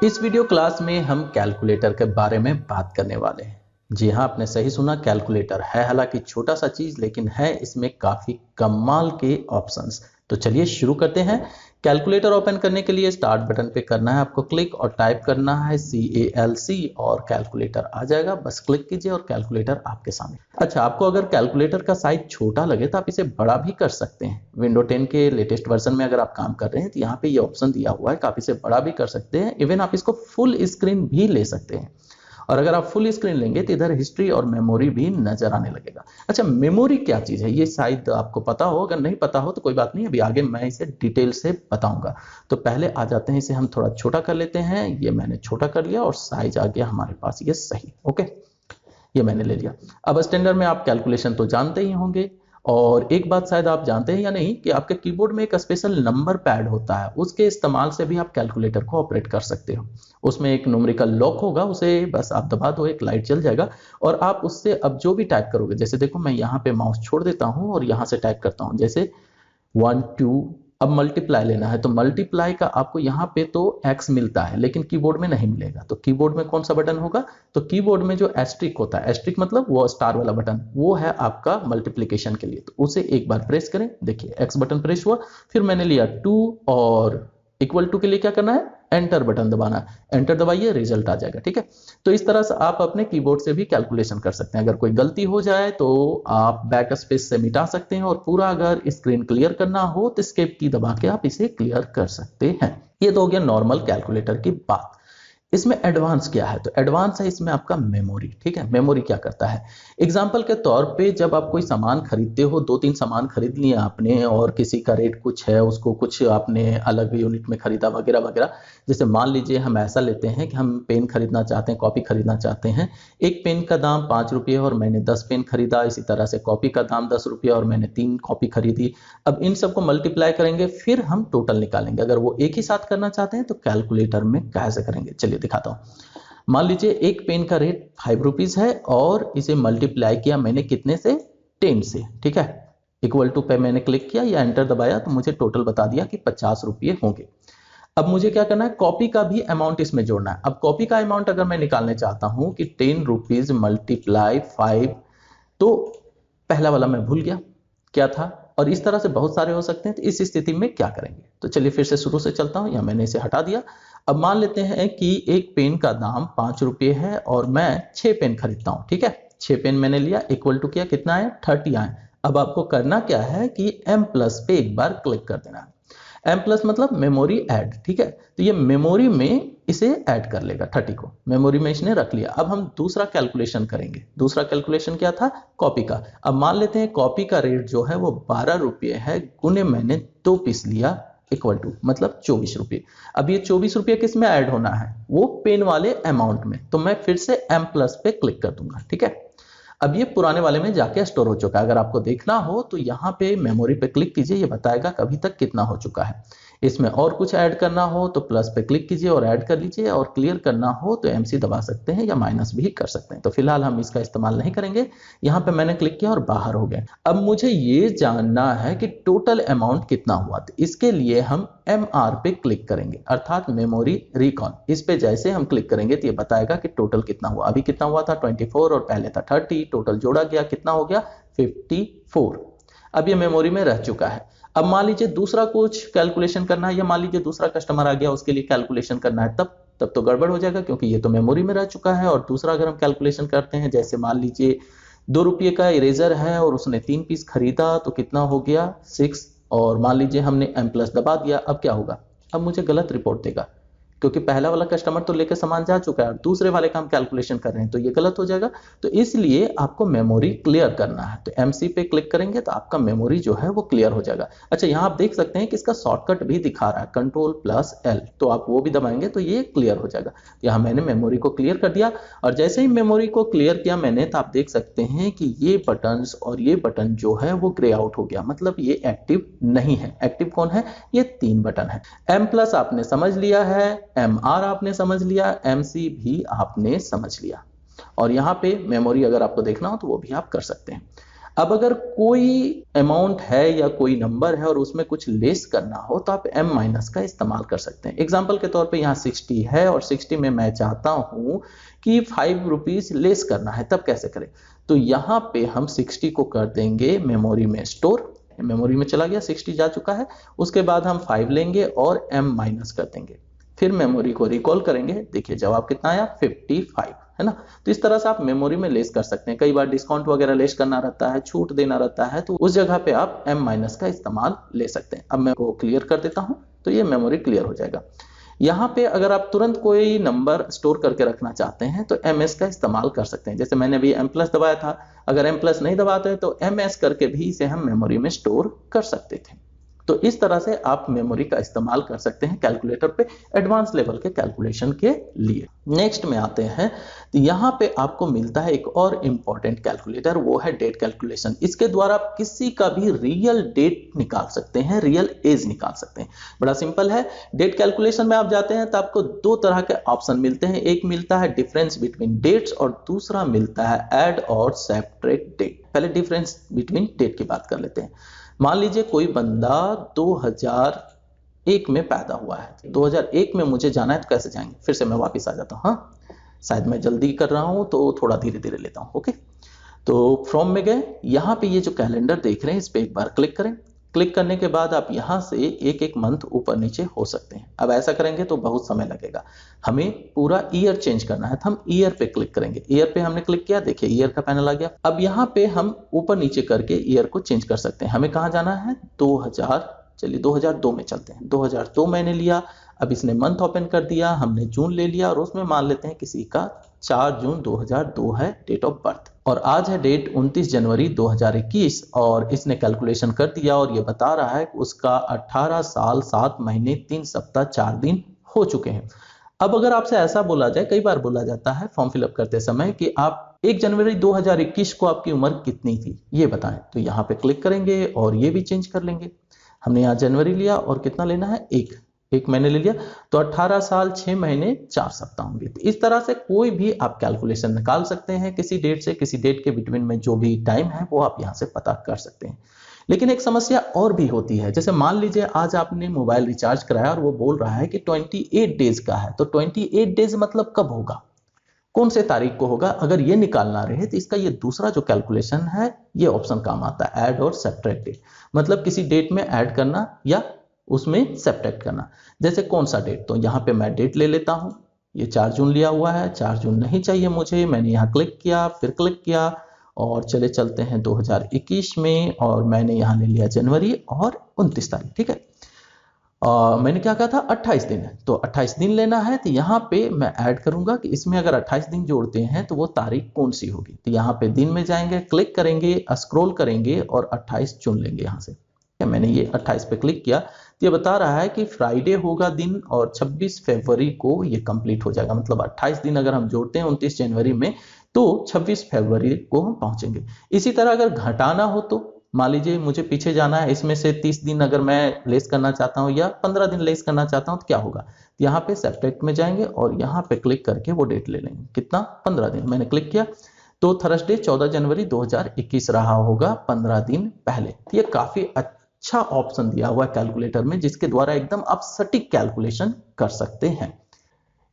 इस video class में हम कैलकुलेटर के बारे में बात करने वाले हैं। जी हाँ, आपने सही सुना, कैलकुलेटर है हालांकि छोटा सा चीज, लेकिन है इसमें काफी कमाल के ऑप्शंस। तो चलिए शुरू करते हैं। कैलकुलेटर ओपन करने के लिए स्टार्ट बटन पे करना है आपको क्लिक और टाइप करना है CALC और कैलकुलेटर आ जाएगा। बस क्लिक कीजिए और कैलकुलेटर आपके सामने। अच्छा, आपको अगर कैलकुलेटर का साइज छोटा लगे तो आप इसे बड़ा भी कर सकते हैं। विंडो 10 के लेटेस्ट वर्जन में अगर आप काम कर रहे हैं तो यहाँ पे ये ऑप्शन दिया हुआ है कि आप इसे बड़ा भी कर सकते हैं। इवन आप इसको फुल स्क्रीन भी ले सकते हैं। और अगर आप फुल स्क्रीन लेंगे तो इधर हिस्ट्री और मेमोरी भी नजर आने लगेगा। अच्छा, मेमोरी क्या चीज है ये शायद आपको पता हो, अगर नहीं पता हो तो कोई बात नहीं, अभी आगे मैं इसे डिटेल से बताऊंगा। तो पहले आ जाते हैं, इसे हम थोड़ा छोटा कर लेते हैं। ये मैंने छोटा कर लिया और साइज आ गया हमारे पास ये सही। ओके, ये मैंने ले लिया। अब स्टैंडर्ड में आप कैलकुलेशन तो जानते ही होंगे, और एक बात शायद आप जानते हैं या नहीं कि आपके कीबोर्ड में एक स्पेशल नंबर पैड होता है, उसके इस्तेमाल से भी आप कैलकुलेटर को ऑपरेट कर सकते हो। उसमें एक न्यूमेरिकल लॉक होगा, उसे बस आप दबा दो, एक लाइट जल जाएगा और आप उससे अब जो भी टाइप करोगे, जैसे देखो मैं यहाँ पे माउस छोड़ देता हूँ और यहाँ से टाइप करता हूँ, जैसे 1 2। अब मल्टीप्लाई लेना है तो मल्टीप्लाई का आपको यहाँ पे तो x मिलता है लेकिन कीबोर्ड में नहीं मिलेगा। तो कीबोर्ड में कौन सा बटन होगा? तो कीबोर्ड में जो एस्ट्रिक होता है, एस्ट्रिक मतलब वो स्टार वाला बटन, वो है आपका मल्टीप्लिकेशन के लिए। तो उसे एक बार प्रेस करें, देखिए x बटन प्रेस हुआ, फिर मैंने लिया 2 और इक्वल टू के लिए क्या करना है? एंटर बटन दबाना है। एंटर दबाइए, रिजल्ट आ जाएगा। ठीक है, तो इस तरह से आप अपने कीबोर्ड से भी कैलकुलेशन कर सकते हैं। अगर कोई गलती हो जाए तो आप बैक स्पेस से मिटा सकते हैं, और पूरा अगर स्क्रीन क्लियर करना हो तो एस्केप की दबा के आप इसे क्लियर कर सकते हैं। ये तो हो गया नॉर्मल कैलकुलेटर की बात। इसमें एडवांस क्या है? तो एडवांस है इसमें आपका मेमोरी। ठीक है, मेमोरी क्या करता है? एग्जाम्पल के तौर पे जब आप कोई सामान खरीदते हो, 2-3 सामान खरीद लिए आपने और किसी का रेट कुछ है, उसको कुछ आपने अलग यूनिट में खरीदा वगैरह वगैरह। जैसे मान लीजिए हम ऐसा लेते हैं कि हम पेन खरीदना चाहते हैं, कॉपी खरीदना चाहते हैं। एक पेन का दाम 5 रुपये और मैंने 10 पेन खरीदा, इसी तरह से कॉपी का दाम 10 रुपये और मैंने 3 कॉपी खरीदी। अब इन सबको मल्टीप्लाई करेंगे, फिर हम टोटल निकालेंगे। अगर वो एक ही साथ करना चाहते हैं तो कैलकुलेटर में कैसे करेंगे, चलिए दिखाता हूं। मान लीजिए एक पेन का रेट 5 रुपीज है और इसे मल्टीप्लाई किया मैंने कितने से? 10 से। ठीक है, इक्वल टू पे मैंने क्लिक किया या एंटर दबाया तो मुझे टोटल बता दिया कि 50 रुपये होंगे। अब मुझे क्या करना है? कॉपी का भी अमाउंट इसमें जोड़ना है। अब कॉपी का अमाउंट अगर मैं निकालने चाहता हूं कि 10 रुपीज मल्टीप्लाई 5, तो पहला वाला मैं भूल गया क्या था, और इस तरह से बहुत सारे हो सकते हैं। तो इस स्थिति में क्या करेंगे? तो चलिए फिर से शुरू से चलता हूं, या मैंने इसे हटा दिया। अब मान लेते हैं कि एक पेन का दाम 5 रुपये है और मैं 6 पेन खरीदता हूं। ठीक है, 6 पेन मैंने लिया, इक्वल टू किया, कितना आया? 30 आए। अब आपको करना क्या है कि M प्लस पे एक बार क्लिक कर देना है। M प्लस मतलब मेमोरी ऐड। ठीक है, तो ये मेमोरी में इसे ऐड कर लेगा, 30 को मेमोरी में इसने रख लिया। अब हम दूसरा कैलकुलेशन करेंगे। दूसरा कैलकुलेशन क्या था? कॉपी का। अब मान लेते हैं कॉपी का रेट जो है वो 12 रुपये है, गुने मैंने 2 पीस लिया, इक्वल टू मतलब 24 रुपये। अब ये 24 रुपये किस में ऐड होना है? वो पेन वाले अमाउंट में। तो मैं फिर से M प्लस पे क्लिक कर दूंगा। ठीक है, अब ये पुराने वाले में जाके स्टोर हो चुका है। अगर आपको देखना हो तो यहाँ पे मेमोरी पे क्लिक कीजिए, ये बताएगा कभी तक कितना हो चुका है। इसमें और कुछ ऐड करना हो तो प्लस पे क्लिक कीजिए और ऐड कर लीजिए, और क्लियर करना हो तो MC दबा सकते हैं या माइनस भी कर सकते हैं। तो फिलहाल हम इसका इस्तेमाल नहीं करेंगे। यहाँ पे मैंने क्लिक किया और बाहर हो गए। अब मुझे ये जानना है कि टोटल अमाउंट कितना हुआ। तो इसके लिए हम MR पे क्लिक करेंगे, अर्थात मेमोरी रिकॉल। इस पे जैसे हम क्लिक करेंगे तो ये बताएगा कि टोटल कितना हुआ। अभी कितना हुआ था? 24 और पहले था 30, टोटल जोड़ा गया, कितना हो गया? 54। अब ये मेमोरी में रह चुका है। अब मान लीजिए दूसरा कुछ कैलकुलेशन करना है, या मान लीजिए दूसरा कस्टमर आ गया, उसके लिए कैलकुलेशन करना है, तब तो गड़बड़ हो जाएगा क्योंकि ये तो मेमोरी में रह चुका है। और दूसरा अगर हम कैलकुलेशन करते हैं, जैसे मान लीजिए 2 रुपये का इरेजर है और उसने 3 पीस खरीदा, तो कितना हो गया? 6। और मान लीजिए हमने M प्लस दबा दिया, अब क्या होगा? अब मुझे गलत रिपोर्ट देगा क्योंकि पहला वाला कस्टमर तो लेकर सामान जा चुका है और दूसरे वाले का हम कैलकुलेशन कर रहे हैं, तो ये गलत हो जाएगा। तो इसलिए आपको मेमोरी क्लियर करना है। तो MC पे क्लिक करेंगे तो आपका मेमोरी जो है वो क्लियर हो जाएगा। अच्छा, यहाँ आप देख सकते हैं कि इसका शॉर्टकट भी दिखा रहा है, Ctrl+L, तो आप वो भी दबाएंगे तो ये क्लियर हो जाएगा। यहाँ मैंने मेमोरी को क्लियर कर दिया, और जैसे ही मेमोरी को क्लियर किया मैंने, तो आप देख सकते हैं कि ये बटन और ये बटन जो है वो ग्रे आउट हो गया, मतलब ये एक्टिव नहीं है। एक्टिव कौन है? ये 3 बटन है। M प्लस आपने समझ लिया है, MR आपने समझ लिया, MC भी आपने समझ लिया, और यहाँ पे मेमोरी अगर आपको देखना हो तो वो भी आप कर सकते हैं। अब अगर कोई अमाउंट है या कोई नंबर है और उसमें कुछ लेस करना हो तो आप m माइनस का इस्तेमाल कर सकते हैं। एग्जाम्पल के तौर पे यहाँ 60 है और 60 में मैं चाहता हूँ कि 5 रुपीज लेस करना है, तब कैसे करें? तो यहाँ पे हम 60 को कर देंगे मेमोरी में स्टोर, मेमोरी में चला गया, 60 जा चुका है। उसके बाद हम 5 लेंगे और m माइनस कर देंगे, फिर मेमोरी को रिकॉल करेंगे। देखिए जवाब कितना आया, 55, है ना। तो इस तरह से आप मेमोरी में लेस कर सकते हैं। कई बार डिस्काउंट वगैरह लेस करना रहता है, छूट देना रहता है, तो उस जगह पे आप m माइनस का इस्तेमाल ले सकते हैं। अब मैं को क्लियर कर देता हूं तो ये मेमोरी क्लियर हो जाएगा। यहाँ पे अगर आप तुरंत कोई नंबर स्टोर करके रखना चाहते हैं तो ms का इस्तेमाल कर सकते हैं। जैसे मैंने अभी m प्लस दबाया था, अगर m प्लस नहीं दबाते तो ms करके भी इसे हम मेमोरी में स्टोर कर सकते थे। तो इस तरह से आप मेमोरी का इस्तेमाल कर सकते हैं कैलकुलेटर पे एडवांस लेवल के कैलकुलेशन के लिए। नेक्स्ट में आते हैं तो यहाँ पे आपको मिलता है एक और इंपॉर्टेंट कैलकुलेटर, वो है डेट कैलकुलेशन। इसके द्वारा आप किसी का भी रियल डेट निकाल सकते हैं, रियल एज निकाल सकते हैं। बड़ा सिंपल है। डेट कैलकुलेशन में आप जाते हैं तो आपको दो तरह के ऑप्शन मिलते हैं। एक मिलता है डिफरेंस बिटवीन डेट्स और दूसरा मिलता है ऐड और सब्ट्रैक्ट डेट। पहले डिफरेंस बिटवीन डेट की बात कर लेते हैं। मान लीजिए कोई बंदा 2001 में पैदा हुआ है, 2001 में मुझे जाना है तो कैसे जाएंगे? फिर से मैं वापस आ जाता हूँ। हाँ, शायद मैं जल्दी कर रहा हूँ तो थोड़ा धीरे धीरे लेता हूँ। ओके, तो फ्रॉम में गए, यहाँ पे ये जो कैलेंडर देख रहे हैं इस पे एक बार क्लिक करें। क्लिक करने के बाद आप यहाँ से एक एक मंथ ऊपर नीचे हो सकते हैं। अब ऐसा करेंगे तो बहुत समय लगेगा, हमें पूरा ईयर चेंज करना है तो हम ईयर पे क्लिक करेंगे। ईयर पे हमने क्लिक किया, देखिए ईयर का पैनल आ गया। अब यहाँ पे हम ऊपर नीचे करके ईयर को चेंज कर सकते हैं। हमें कहाँ जाना है? 2000, चलिए 2002 में चलते हैं। 2002 मैंने लिया। अब इसने मंथ ओपन कर दिया, हमने जून ले लिया और उसमें मान लेते हैं किसी का 4 जून 2002 है डेट ऑफ बर्थ, और आज है डेट 29 जनवरी 2021 और इसने कैलकुलेशन कर दिया और ये बता रहा है कि उसका 18 साल 7 महीने 3 सप्ताह 4 दिन हो चुके हैं। अब अगर आपसे ऐसा बोला जाए, कई बार बोला जाता है फॉर्म फिलअप करते समय कि आप 1 जनवरी 2021 को आपकी उम्र कितनी थी ये बताएं, तो यहाँ पे क्लिक करेंगे और ये भी चेंज कर लेंगे। हमने यहाँ जनवरी लिया और कितना लेना है? एक महीने ले लिया, तो 18 साल 6 महीने 4 सप्ताह होंगे। तो इस तरह से कोई भी आप कैलकुलेशन निकाल सकते हैं, किसी डेट से किसी डेट के बिटवीन में जो भी टाइम है वो आप यहाँ से पता कर सकते हैं। लेकिन एक समस्या और भी होती है। जैसे मान लीजिए आज आपने मोबाइल रिचार्ज कराया और वो बोल रहा है कि 28 डेज का है, तो 28 डेज मतलब कब होगा, कौन से तारीख को होगा? अगर ये निकालना रहे तो इसका ये दूसरा जो कैलकुलेशन है ये ऑप्शन काम आता है, ऐड और सब्ट्रैक्ट डेट। मतलब किसी डेट में ऐड करना या उसमें सब्ट्रैक्ट करना। जैसे कौन सा डेट, तो यहाँ पे मैं डेट ले लेता हूँ। ये 4 जून लिया हुआ है, 4 जून नहीं चाहिए मुझे, मैंने यहाँ क्लिक किया, फिर क्लिक किया और चलते हैं 2021 में और मैंने यहाँ ले लिया जनवरी और 29 तारीख। ठीक है, मैंने क्या कहा था? 28 दिन है, तो 28 दिन लेना है। तो यहाँ पे मैं ऐड करूंगा कि इसमें अगर 28 दिन जोड़ते हैं तो वो तारीख कौन सी होगी। तो यहाँ पे दिन में जाएंगे, क्लिक करेंगे, स्क्रॉल करेंगे और 28 चुन लेंगे यहाँ से। मैंने ये 28 पे क्लिक किया तो ये बता रहा है कि फ्राइडे होगा दिन और 26 फरवरी को ये कंप्लीट हो जाएगा। मतलब 28 दिन अगर हम जोड़ते हैं 29 जनवरी में तो 26 फरवरी को हम पहुंचेंगे। इसी तरह अगर घटाना हो तो मान लीजिए मुझे पीछे जाना है, इसमें से 30 दिन अगर मैं लेस करना चाहता हूं या 15 दिन लेस करना चाहता हूं तो क्या होगा? यहाँ पे सब्ट्रैक्ट में जाएंगे और यहाँ पे क्लिक करके वो डेट ले लेंगे। कितना? 15 दिन। मैंने क्लिक किया तो थर्सडे 14 जनवरी 2021 रहा होगा, 15 दिन पहले। ये काफी अच्छा ऑप्शन दिया हुआ है कैलकुलेटर में, जिसके द्वारा एकदम आप सटीक कैलकुलेशन कर सकते हैं।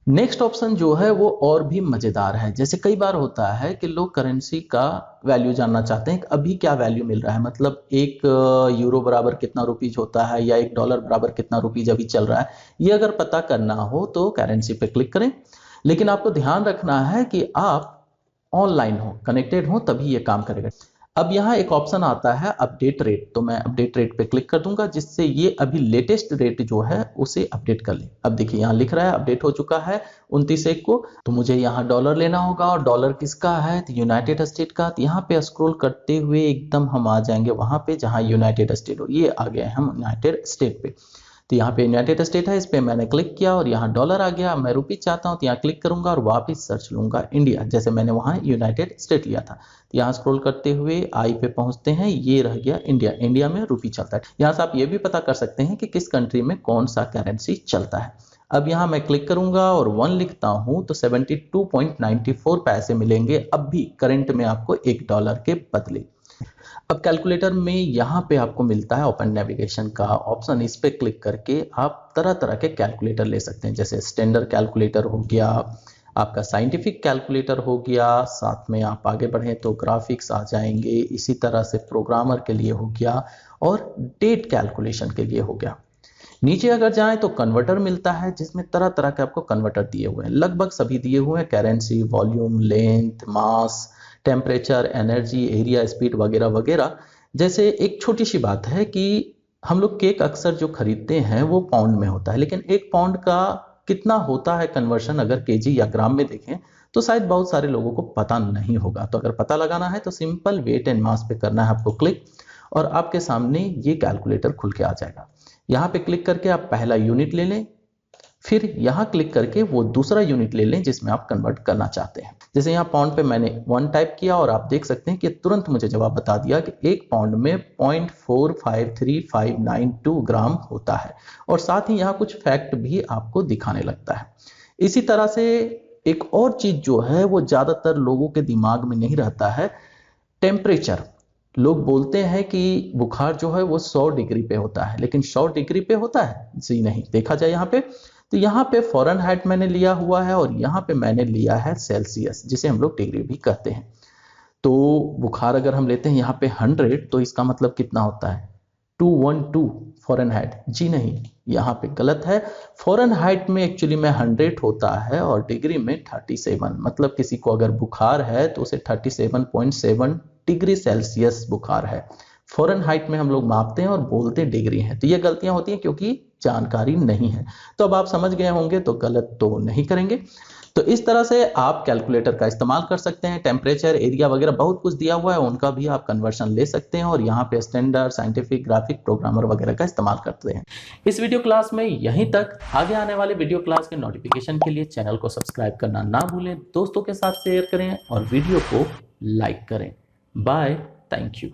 नेक्स्ट ऑप्शन जो है वो और भी मजेदार है। जैसे कई बार होता है कि लोग करेंसी का वैल्यू जानना चाहते हैं कि अभी क्या वैल्यू मिल रहा है, मतलब 1 यूरो बराबर कितना रुपीज होता है या 1 डॉलर बराबर कितना रुपीज अभी चल रहा है। ये अगर पता करना हो तो करेंसी पे क्लिक करें, लेकिन आपको ध्यान रखना है कि आप ऑनलाइन हो, कनेक्टेड हो, तभी ये काम करेगा। अब यहाँ एक ऑप्शन आता है अपडेट रेट, तो मैं अपडेट रेट पे क्लिक कर दूंगा जिससे ये अभी लेटेस्ट रेट जो है उसे अपडेट कर ले। अब देखिए यहाँ लिख रहा है अपडेट हो चुका है 29 को, तो मुझे यहाँ डॉलर लेना होगा और डॉलर किसका है? तो यूनाइटेड स्टेट का। तो यहाँ पे स्क्रॉल करते हुए एकदम हम आ जाएंगे वहां पे जहाँ यूनाइटेड स्टेट हो। ये आ गए हम यूनाइटेड स्टेट पे, तो यहाँ पे यूनाइटेड स्टेट है, इस पे मैंने क्लिक किया और यहाँ डॉलर आ गया। मैं रुपीज चाहता हूँ तो यहाँ क्लिक करूंगा और वापस सर्च लूंगा इंडिया, जैसे मैंने वहाँ यूनाइटेड स्टेट लिया था। तो यहाँ स्क्रॉल करते हुए आई पे पहुंचते हैं, ये रह गया इंडिया। इंडिया में रुपी चलता है। यहाँ से आप ये भी पता कर सकते हैं कि किस कंट्री में कौन सा करेंसी चलता है। अब यहाँ मैं क्लिक करूंगा और 1 लिखता हूं तो 72.94 पैसे मिलेंगे अब भी करंट में आपको 1 डॉलर के बदले। अब कैलकुलेटर में यहाँ पे आपको मिलता है ओपन नेविगेशन का ऑप्शन। इस पे क्लिक करके आप तरह तरह के कैलकुलेटर ले सकते हैं, जैसे स्टैंडर्ड कैलकुलेटर हो गया, आपका साइंटिफिक कैलकुलेटर हो गया, साथ में आप आगे बढ़ें तो ग्राफिक्स आ जाएंगे, इसी तरह से प्रोग्रामर के लिए हो गया और डेट कैलकुलेशन के लिए हो गया। नीचे अगर जाएं तो कन्वर्टर मिलता है, जिसमें तरह तरह के आपको कन्वर्टर दिए हुए हैं, लगभग सभी दिए हुए हैं, करेंसी, वॉल्यूम, लेंथ, मास, टेम्परेचर, एनर्जी, एरिया, स्पीड वगैरह वगैरह। जैसे एक छोटी सी बात है कि हम लोग केक अक्सर जो खरीदते हैं वो पाउंड में होता है, लेकिन एक पाउंड का कितना होता है कन्वर्शन अगर केजी या ग्राम में देखें तो शायद बहुत सारे लोगों को पता नहीं होगा। तो अगर पता लगाना है तो सिंपल वेट एंड मास पे करना है आपको क्लिक, और आपके सामने ये कैलकुलेटर खुल के आ जाएगा। यहाँ पे क्लिक करके आप पहला यूनिट ले लें, फिर यहाँ क्लिक करके वो दूसरा यूनिट ले लें जिसमें आप कन्वर्ट करना चाहते हैं। जैसे यहाँ पाउंड पे मैंने 1 टाइप किया और आप देख सकते हैं कि तुरंत मुझे जवाब बता दिया कि एक पाउंड में 0.453592 ग्राम होता है, और साथ ही यहाँ कुछ फैक्ट भी आपको दिखाने लगता है। इसी तरह से एक और चीज जो है वो ज्यादातर लोगों के दिमाग में नहीं रहता है, टेम्परेचर। लोग बोलते हैं कि बुखार जो है वो 100 डिग्री पे होता है, लेकिन 100 डिग्री पे होता है जी नहीं। देखा जाए यहाँ पे तो यहाँ पे फ़ारेनहाइट मैंने लिया हुआ है और यहाँ पे मैंने लिया है सेल्सियस, जिसे हम लोग डिग्री भी कहते हैं। तो बुखार अगर हम लेते हैं यहाँ पे 100, तो इसका मतलब कितना होता है 212 फ़ारेनहाइट जी नहीं, यहाँ पे गलत है। फ़ारेनहाइट में एक्चुअली में 100 होता है और डिग्री में 37। मतलब किसी को अगर बुखार है तो उसे 37.7 डिग्री सेल्सियस बुखार है। फ़ारेनहाइट में हम लोग मापते हैं और बोलते डिग्री हैं। तो ये गलतियां होती हैं क्योंकि जानकारी नहीं है। तो अब आप समझ गए होंगे, तो गलत तो नहीं करेंगे। तो इस तरह से आप कैलकुलेटर का इस्तेमाल कर सकते हैं। टेम्परेचर, एरिया वगैरह बहुत कुछ दिया हुआ है, उनका भी आप कन्वर्शन ले सकते हैं और यहाँ पे स्टैंडर्ड, साइंटिफिक, ग्राफिक, प्रोग्रामर वगैरह का इस्तेमाल करते हैं। इस वीडियो क्लास में यहीं तक। आगे आने वाले वीडियो क्लास के नोटिफिकेशन के लिए चैनल को सब्सक्राइब करना ना भूलें, दोस्तों के साथ शेयर करें और वीडियो को लाइक करें। Bye, thank you.